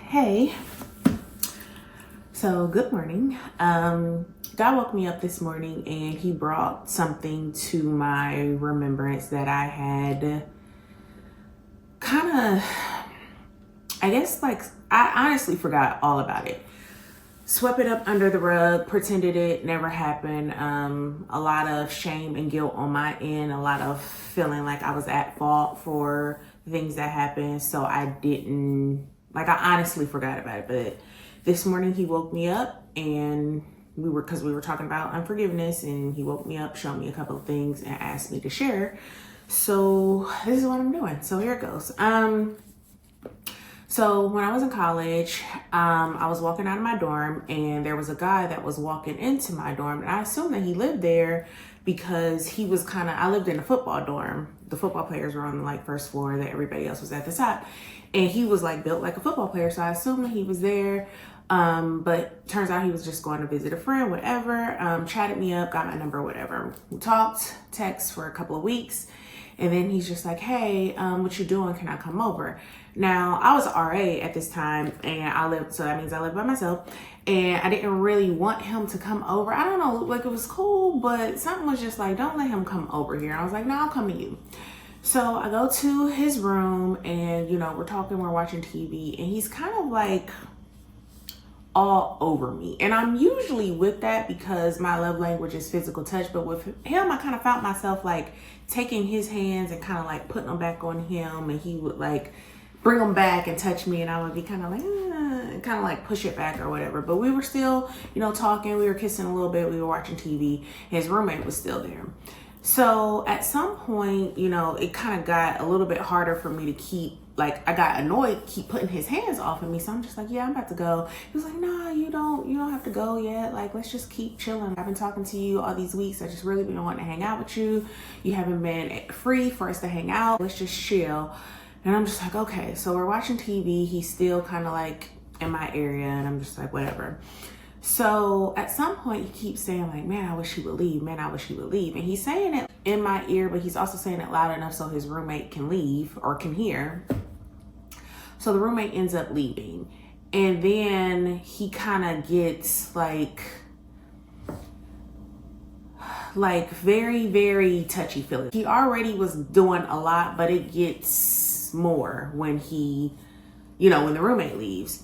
Hey, so good morning. God woke me up this morning and he brought something to my remembrance that I had kind of, I honestly forgot all about it. Swept it up under the rug, pretended it never happened. A lot of shame and guilt on my end, a lot of feeling like I was at fault for things that happened. So I honestly forgot about it. But this morning he woke me up and we were talking about unforgiveness, and he woke me up, showed me a couple of things and asked me to share. So this is what I'm doing. So here it goes. So when I was in college, I was walking out of my dorm and there was a guy that was walking into my dorm, and I assumed that he lived there because he was I lived in a football dorm. The football players were on the first floor, that everybody else was at the top. And he was built like a football player. So I assumed that he was there. But turns out he was just going to visit a friend, whatever. Chatted me up, got my number, whatever. We talked, text for a couple of weeks. And then he's just like, hey, what you doing? Can I come over? Now, I was an RA at this time, and so that means I lived by myself, and I didn't really want him to come over. I don't know, it was cool, but something was just like, don't let him come over here. I was like, no, I'll come to you. So I go to his room, and, we're talking, we're watching TV, and he's kind of all over me. And I'm usually with that because my love language is physical touch, but with him, I kind of found myself taking his hands and kind of putting them back on him, and he would bring them back and touch me, and I would be kind of push it back or whatever. But we were still, talking, we were kissing a little bit, we were watching TV. His roommate was still there. So at some point, it kind of got a little bit harder for me to keep, I got annoyed, keep putting his hands off of me. So I'm just like, yeah, I'm about to go. He was like, no, you don't have to go yet. Let's just keep chilling. I've been talking to you all these weeks. I just really been wanting to hang out with you. You haven't been free for us to hang out. Let's just chill. And I'm just like, okay. So we're watching TV. He's still kind of in my area, and I'm just like, whatever. So at some point he keeps saying man, I wish he would leave. Man, I wish he would leave. And he's saying it in my ear, but he's also saying it loud enough so his roommate can leave or can hear. So the roommate ends up leaving. And then he kind of gets very, very touchy feely. He already was doing a lot, but it gets more when when the roommate leaves.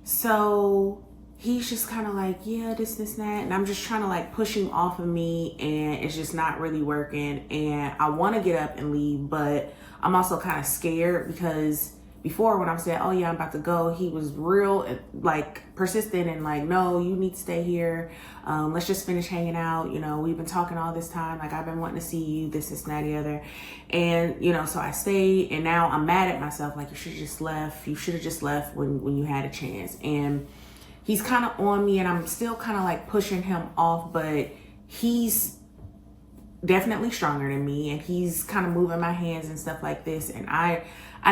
So he's just kind of yeah, this, that. And I'm just trying to push him off of me, and it's just not really working. And I want to get up and leave, but I'm also kind of scared because before, when I said, oh yeah, I'm about to go, he was real persistent and no, you need to stay here. Let's just finish hanging out. We've been talking all this time. I've been wanting to see you, this, that, the other. And, so I stayed, and now I'm mad at myself. You should have just left. You should have just left when you had a chance. And he's kind of on me, and I'm still kind of pushing him off, but he's definitely stronger than me, and he's kind of moving my hands and stuff like this. And I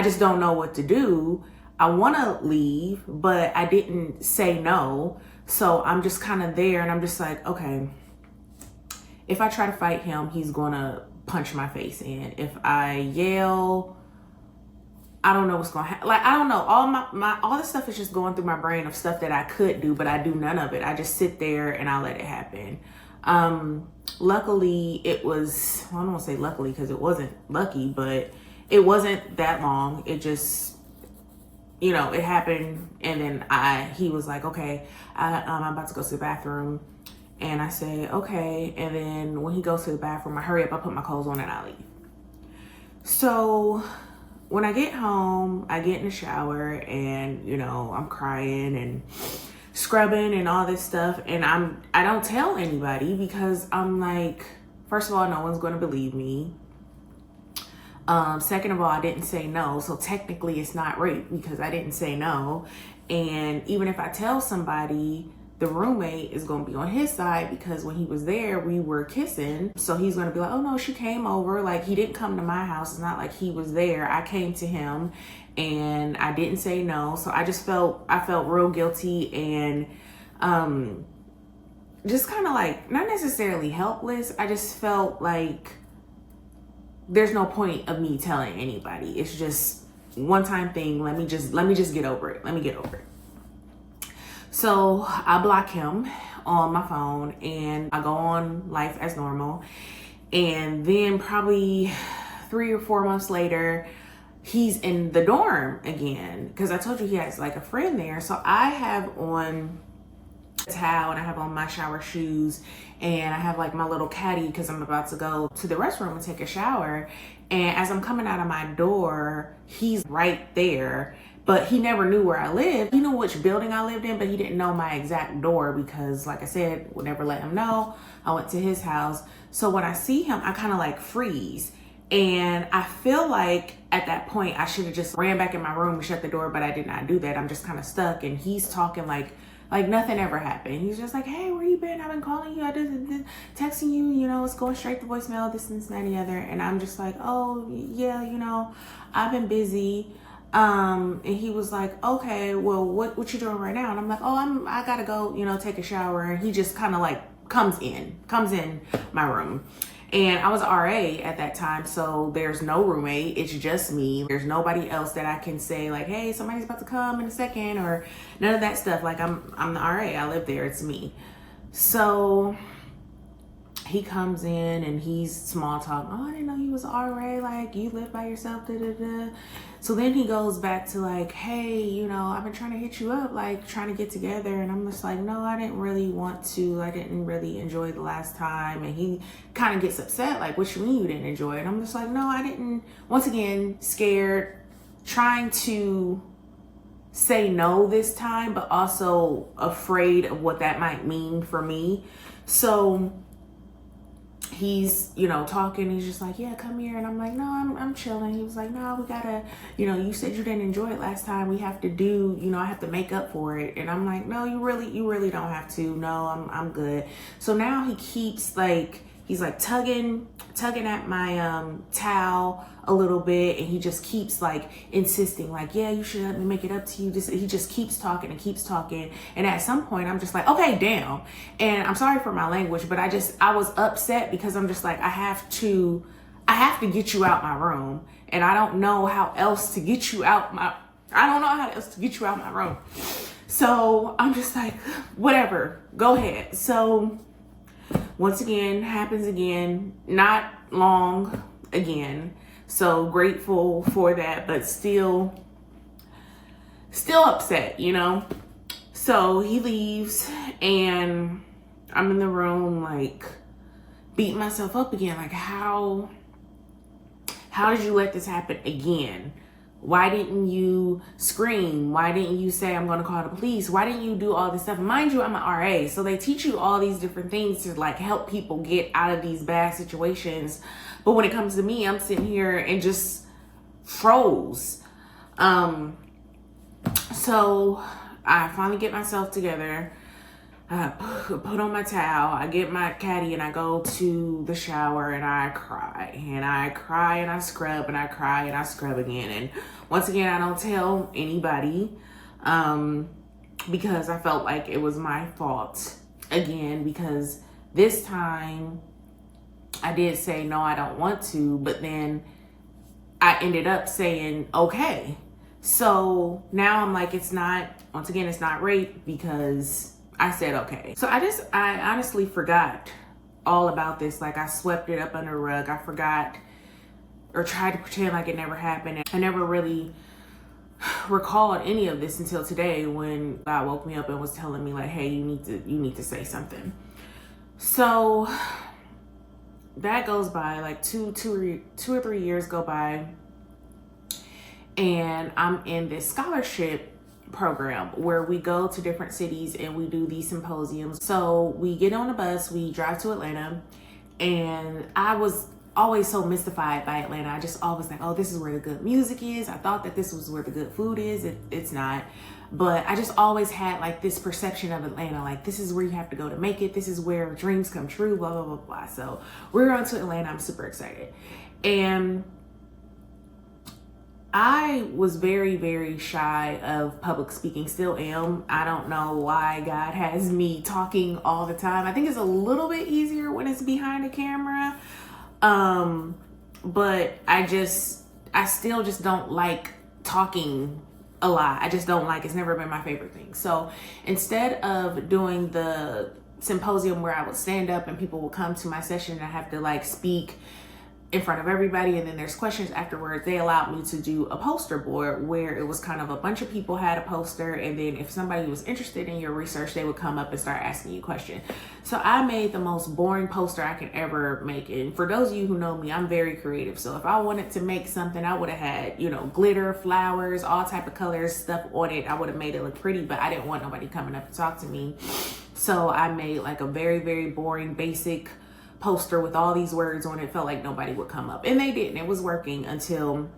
just don't know what to do. I want to leave, but I didn't say no. So I'm just kind of there, and I'm just like, okay, if I try to fight him, he's going to punch my face in. If I yell, I don't know what's going to happen. I don't know. All this stuff is just going through my brain of stuff that I could do, but I do none of it. I just sit there and I let it happen. Luckily it was, I don't want to say luckily because it wasn't lucky, but it wasn't that long. It just, it happened. And then he was like, okay, I'm about to go to the bathroom. And I say, okay. And then when he goes to the bathroom, I hurry up, I put my clothes on and I leave. So when I get home, I get in the shower and, I'm crying and scrubbing and all this stuff. And I don't tell anybody because I'm first of all, no one's going to believe me. Second of all, I didn't say no. So technically it's not rape because I didn't say no. And even if I tell somebody, the roommate is going to be on his side because when he was there, we were kissing. So he's going to be like, oh no, she came over. He didn't come to my house. It's not like he was there. I came to him and I didn't say no. So I felt real guilty and, just kind of not necessarily helpless. I just felt there's no point of me telling anybody. It's just, one time thing. Let me just get over it. Let me get over it. So I block him on my phone and I go on life as normal. And then probably 3 or 4 months later, he's in the dorm again, because I told you he has like a friend there. So I have on a towel and I have on my shower shoes and I have like my little caddy because I'm about to go to the restroom and take a shower. And as I'm coming out of my door, he's right there. But he never knew where I lived. He knew which building I lived in, but he didn't know my exact door because, like I said, would never let him know. I went to his house. So when I see him, I kind of like freeze. And I feel like at that point, I should have just ran back in my room and shut the door, but I did not do that. I'm just kind of stuck. And he's talking like nothing ever happened. He's just like, hey, where you been? I've been calling you. I did texting you, you know, it's going straight to voicemail, this and that and the other. And I'm just like, oh yeah, you know, I've been busy. And he was like, okay, well, what you doing right now? And I'm like, oh, I gotta go, you know, take a shower. And he just kind of like comes in my room. And I was RA at that time, so there's no roommate. It's just me. There's nobody else that I can say like, hey, somebody's about to come in a second, or none of that stuff. Like I'm the RA. I live there. It's me. So he comes in and he's small talk. Oh, I didn't know you was RA. Like you live by yourself. Da, da, da. So then he goes back to like, hey, you know, I've been trying to hit you up, like trying to get together. And I'm just like, no, I didn't really want to. I didn't really enjoy the last time. And he kind of gets upset, like, what you mean you didn't enjoy it? And I'm just like, no, I didn't. Once again, scared, trying to say no this time, but also afraid of what that might mean for me. So he's, you know, talking. He's just like, yeah, come here. And I'm like, no, I'm chilling. He was like, no, we gotta, you know, you said you didn't enjoy it last time. We have to do, you know, I have to make up for it. And I'm like, no, you really don't have to. No, I'm good. So now he keeps like, he's like tugging at my towel a little bit, and he just keeps like insisting like, yeah, you should let me make it up to you. He just keeps talking. And at some point I'm just like, okay, damn. And I'm sorry for my language, but I was upset because I'm just like, I have to get you out my room, and I don't know how else to get you out my room. So I'm just like, whatever, go ahead. So once again, happens again, not long again. So grateful for that, but still upset, you know? So he leaves and I'm in the room, like beating myself up again. Like, how did you let this happen again? Why didn't you scream? Why didn't you say, I'm going to call the police? Why didn't you do all this stuff? Mind you, I'm an RA, so they teach you all these different things to like help people get out of these bad situations. But when it comes to me, I'm sitting here and just froze. So I finally get myself together. I put on my towel, I get my caddy, and I go to the shower, and I cry and I scrub, and I cry and I scrub again. And once again, I don't tell anybody because I felt like it was my fault again, because this time I did say, no, I don't want to, but then I ended up saying, okay. So now I'm like, it's not rape because I said okay. So I honestly forgot all about this. Like, I swept it up under the rug. I forgot, or tried to pretend like it never happened. I never really recalled any of this until today, when God woke me up and was telling me like, hey, you need to say something. So that goes by, like two or three years go by, and I'm in this scholarship program where we go to different cities and we do these symposiums. So we get on a bus, we drive to Atlanta, and I was always so mystified by Atlanta. I just always think, oh, this is where the good music is. I thought that this was where the good food is. It's not. But I just always had like this perception of Atlanta, like this is where you have to go to make it. This is where dreams come true, blah, blah, blah, blah. So we're on to Atlanta. I'm super excited. And I was very, very shy of public speaking, still am. I don't know why God has me talking all the time. I think it's a little bit easier when it's behind a camera. But I still just don't like talking a lot. I just don't like, it's never been my favorite thing. So instead of doing the symposium where I would stand up and people would come to my session and I have to like speak in front of everybody and then there's questions afterwards, they allowed me to do a poster board where it was kind of a bunch of people had a poster, and then if somebody was interested in your research, they would come up and start asking you questions. So I made the most boring poster I could ever make. And for those of you who know me, I'm very creative. So if I wanted to make something, I would have had, you know, glitter, flowers, all type of colors, stuff on it. I would have made it look pretty, but I didn't want nobody coming up to talk to me. So I made like a very, very boring, basic poster with all these words on it. Felt like nobody would come up, and they didn't. It was working until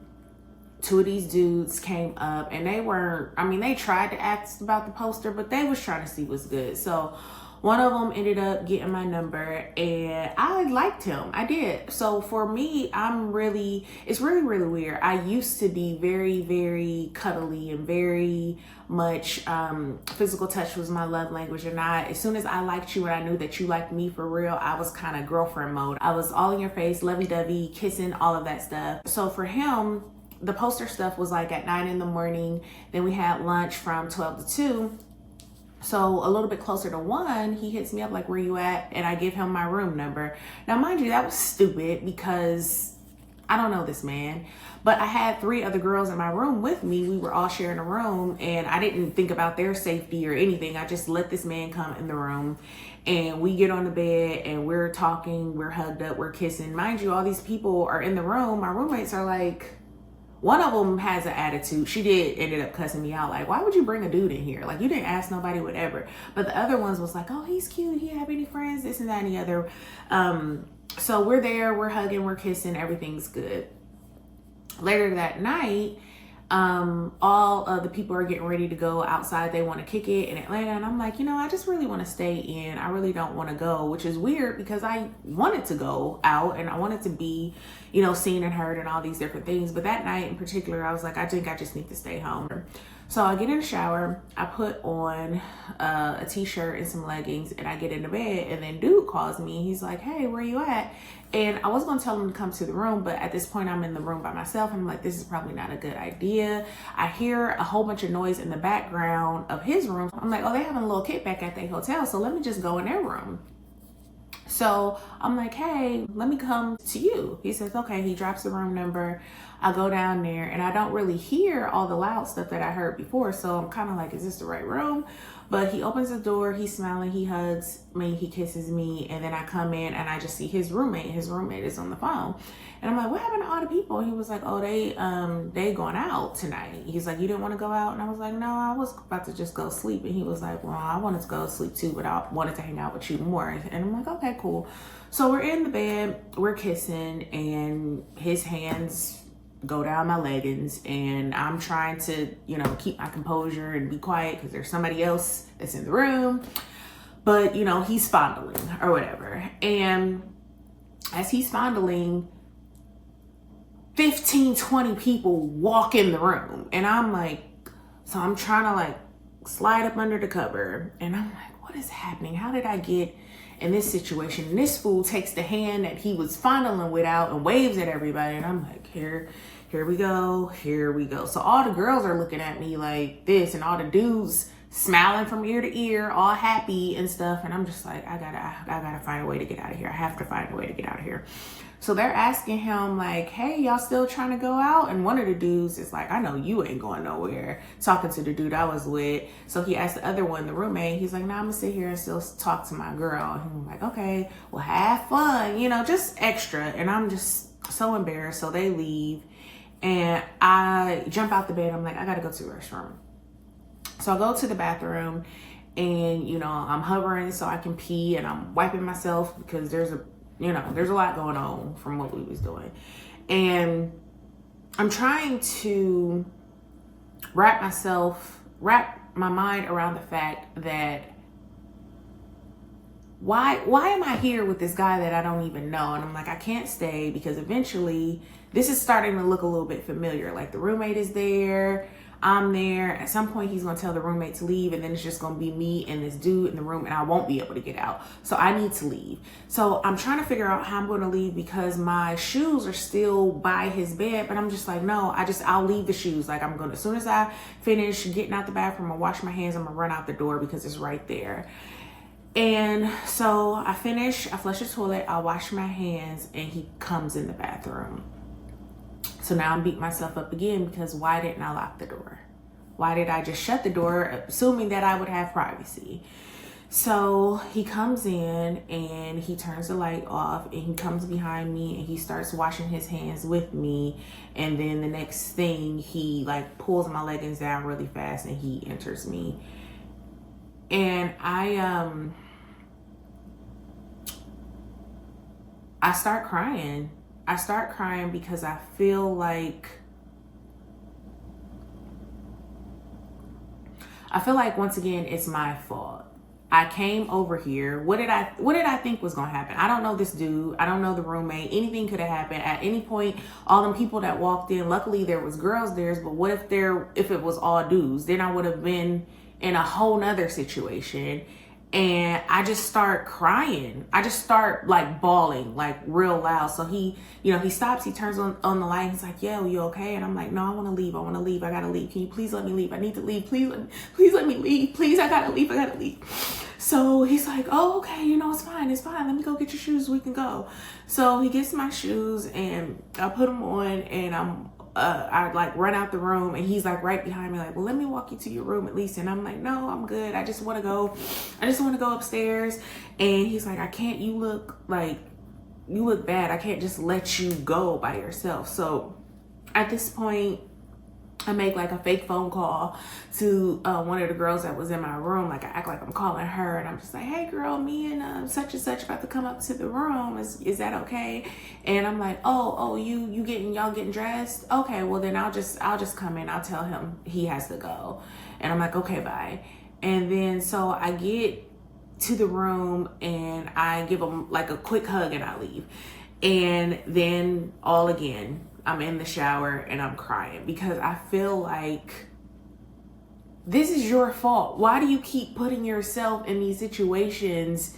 two of these dudes came up, and they weren't, I mean, they tried to ask about the poster, but they was trying to see what's good. So one of them ended up getting my number, and I liked him. I did. So for me, it's really, really weird. I used to be very, very cuddly and very much physical touch was my love language. And as soon as I liked you and I knew that you liked me for real, I was kind of girlfriend mode. I was all in your face, lovey-dovey, kissing, all of that stuff. So for him, the poster stuff was like at 9 in the morning. Then we had lunch from 12 to 2. So a little bit closer to 1, he hits me up like, where you at? And I give him my room number. Now, mind you, that was stupid because I don't know this man, but I had 3 other girls in my room with me. We were all sharing a room, and I didn't think about their safety or anything. I just let this man come in the room, and we get on the bed and we're talking, we're hugged up, we're kissing. Mind you, all these people are in the room. My roommates are like, one of them has an attitude. She ended up cussing me out. Like, why would you bring a dude in here? Like, you didn't ask nobody, whatever. But the other ones was like, oh, he's cute. He have any friends? This and that and the other. So we're there, we're hugging, we're kissing, everything's good. Later that night, all of the people are getting ready to go outside. They want to kick it in Atlanta. And I'm like, you know, I just really want to stay in. I really don't want to go, which is weird because I wanted to go out and I wanted to be, you know, seen and heard and all these different things. But that night in particular, I was like, I think I just need to stay home. So I get in the shower, I put on a t-shirt and some leggings, and I get into bed, and then dude calls me. He's like, hey, where you at? And I was gonna tell him to come to the room, but at this point I'm in the room by myself. I'm like, this is probably not a good idea. I hear a whole bunch of noise in the background of his room. I'm like, oh, they having a little kickback at their hotel, so let me just go in their room. So I'm like, hey, let me come to you. He says, okay. He drops the room number. I go down there and I don't really hear all the loud stuff that I heard before. So I'm kind of like, is this the right room? But he opens the door, he's smiling, he hugs me, he kisses me. And then I come in and I just see his roommate. His roommate is on the phone. And I'm like, what happened to all the people? He was like, oh, they going out tonight. He's like, you didn't want to go out? And I was like, no, I was about to just go sleep. And he was like, well, I wanted to go to sleep too, but I wanted to hang out with you more. And I'm like, okay, cool. So we're in the bed, we're kissing, and his hands go down my leggings, and I'm trying to, you know, keep my composure and be quiet because there's somebody else that's in the room. But, you know, he's fondling or whatever. And as he's fondling, 15, 20 people walk in the room. And I'm like, so I'm trying to like slide up under the cover. And I'm like, what is happening? How did I get in this situation? And this fool takes the hand that he was fondling with out and waves at everybody. And I'm like, here we go, here we go. So all the girls are looking at me like this, and all the dudes smiling from ear to ear, all happy and stuff. And I'm just like, I gotta find a way to get out of here. I have to find a way to get out of here. So they're asking him like, hey, y'all still trying to go out? And one of the dudes is like, I know you ain't going nowhere, talking to the dude I was with. So he asked the other one, the roommate, he's like, nah, I'm gonna sit here and still talk to my girl. And I'm like, okay, well, have fun, you know, just extra. And I'm just so embarrassed. So they leave, and I jump out the bed. I'm like, I gotta go to the restroom. So I go to the bathroom, and, you know, I'm hovering so I can pee, and I'm wiping myself because there's a lot going on from what we was doing. And I'm trying to wrap my mind around the fact that why am I here with this guy that I don't even know? And I'm like, I can't stay because eventually this is starting to look a little bit familiar. Like the roommate is there. I'm there. At some point, he's going to tell the roommate to leave, and then it's just going to be me and this dude in the room, and I won't be able to get out. So I need to leave. So I'm trying to figure out how I'm going to leave because my shoes are still by his bed, but I'm just like, no, I'll leave the shoes. Like, I'm going to, as soon as I finish getting out the bathroom, I'll wash my hands, I'm going to run out the door because it's right there. And so I flush the toilet, I wash my hands, and he comes in the bathroom. So now I'm beating myself up again because why didn't I lock the door? Why did I just shut the door, assuming that I would have privacy? So he comes in and he turns the light off and he comes behind me and he starts washing his hands with me. And then the next thing, he like pulls my leggings down really fast and he enters me. And I start crying. I start crying because I feel like once again it's my fault. I came over here. What did I think was gonna happen? I don't know this dude. I don't know the roommate. Anything could have happened at any point. All them people that walked in, luckily there was girls there, but what if it was all dudes? Then I would have been in a whole nother situation. And I just start crying. I just start like bawling, like real loud. So he stops, he turns on the light. He's like, yeah, you okay? And I'm like, no, I want to leave. I gotta leave. Can you please let me leave? I need to leave. Please let me leave. Please, I gotta leave. So he's like, oh, okay, it's fine. Let me go get your shoes. We can go. So he gets my shoes and I put them on and I like run out the room and he's like right behind me like, well, let me walk you to your room at least. And I'm like, no, I'm good. I just want to go upstairs. And he's like, you look bad. I can't just let you go by yourself. So at this point, I make like a fake phone call to one of the girls that was in my room. Like I act like I'm calling her and I'm just like, hey girl, me and such and such about to come up to the room. Is that okay? And I'm like, oh, y'all getting dressed? Okay, well then I'll just come in. I'll tell him he has to go. And I'm like, okay, bye. And then so I get to the room and I give him like a quick hug and I leave. And then all again, I'm in the shower and I'm crying because I feel like this is your fault. Why do you keep putting yourself in these situations?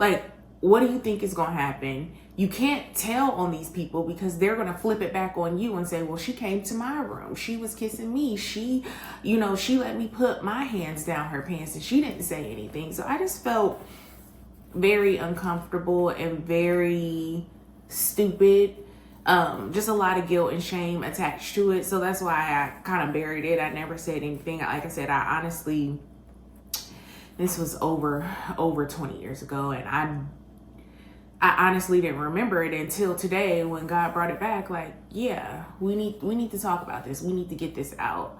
Like, what do you think is going to happen? You can't tell on these people because they're going to flip it back on you and say, well, she came to my room. She was kissing me. She let me put my hands down her pants and she didn't say anything. So I just felt very uncomfortable and very stupid. Just a lot of guilt and shame attached to it. So that's why I kind of buried it. I never said anything. Like I said, this was over 20 years ago. And I honestly didn't remember it until today when God brought it back. Like, yeah, we need to talk about this. We need to get this out.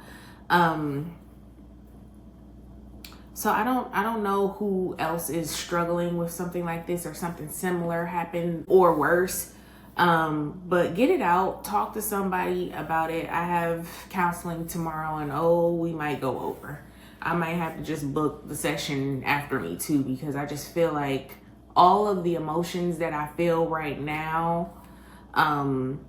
So I don't know who else is struggling with something like this or something similar happened or worse. But get it out, talk to somebody about it. I have counseling tomorrow and we might go over. I might have to just book the session after me too, because I just feel like all of the emotions that I feel right now, I'm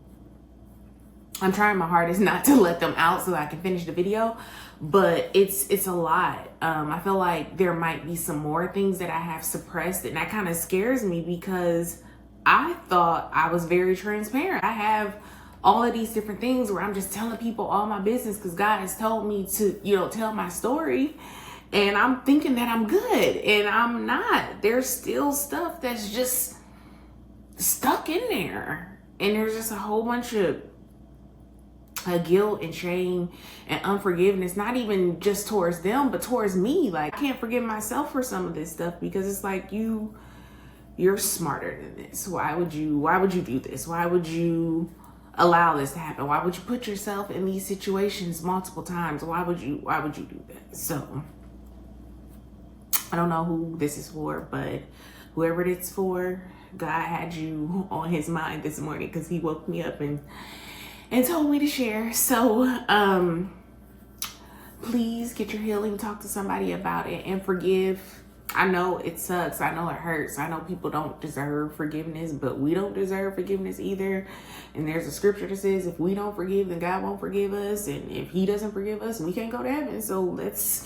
trying my hardest not to let them out so I can finish the video, but it's a lot. I feel like there might be some more things that I have suppressed, and that kind of scares me because I thought I was very transparent. I have all of these different things where I'm just telling people all my business because God has told me to, tell my story. And I'm thinking that I'm good and I'm not. There's still stuff that's just stuck in there. And there's just a whole bunch of guilt and shame and unforgiveness, not even just towards them, but towards me. Like I can't forgive myself for some of this stuff because it's like you're smarter than this. Why would you do this? Why would you allow this to happen? Why would you put yourself in these situations multiple times? Why would you do that? So I don't know who this is for, but whoever it's for, God had you on his mind this morning because he woke me up and told me to share. So please get your healing, talk to somebody about it, and forgive. I know it sucks. I know it hurts. I know people don't deserve forgiveness, but we don't deserve forgiveness either. And there's a scripture that says if we don't forgive, then God won't forgive us. And if he doesn't forgive us, we can't go to heaven. So let's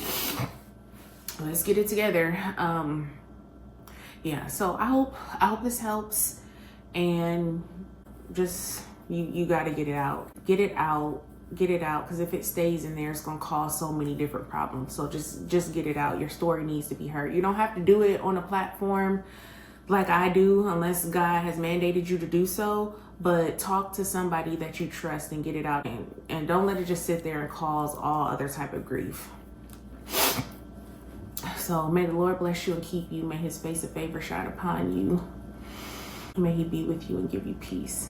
get it together. Yeah, so I hope this helps. And just you got to get it out. Get it out, because if it stays in there, it's going to cause so many different problems. So just get it out. Your story needs to be heard. You don't have to do it on a platform like I do unless God has mandated you to do so, but talk to somebody that you trust and get it out, and don't let it just sit there and cause all other type of grief. So may the Lord bless you and keep you. May his face of favor shine upon you. May he be with you and give you peace.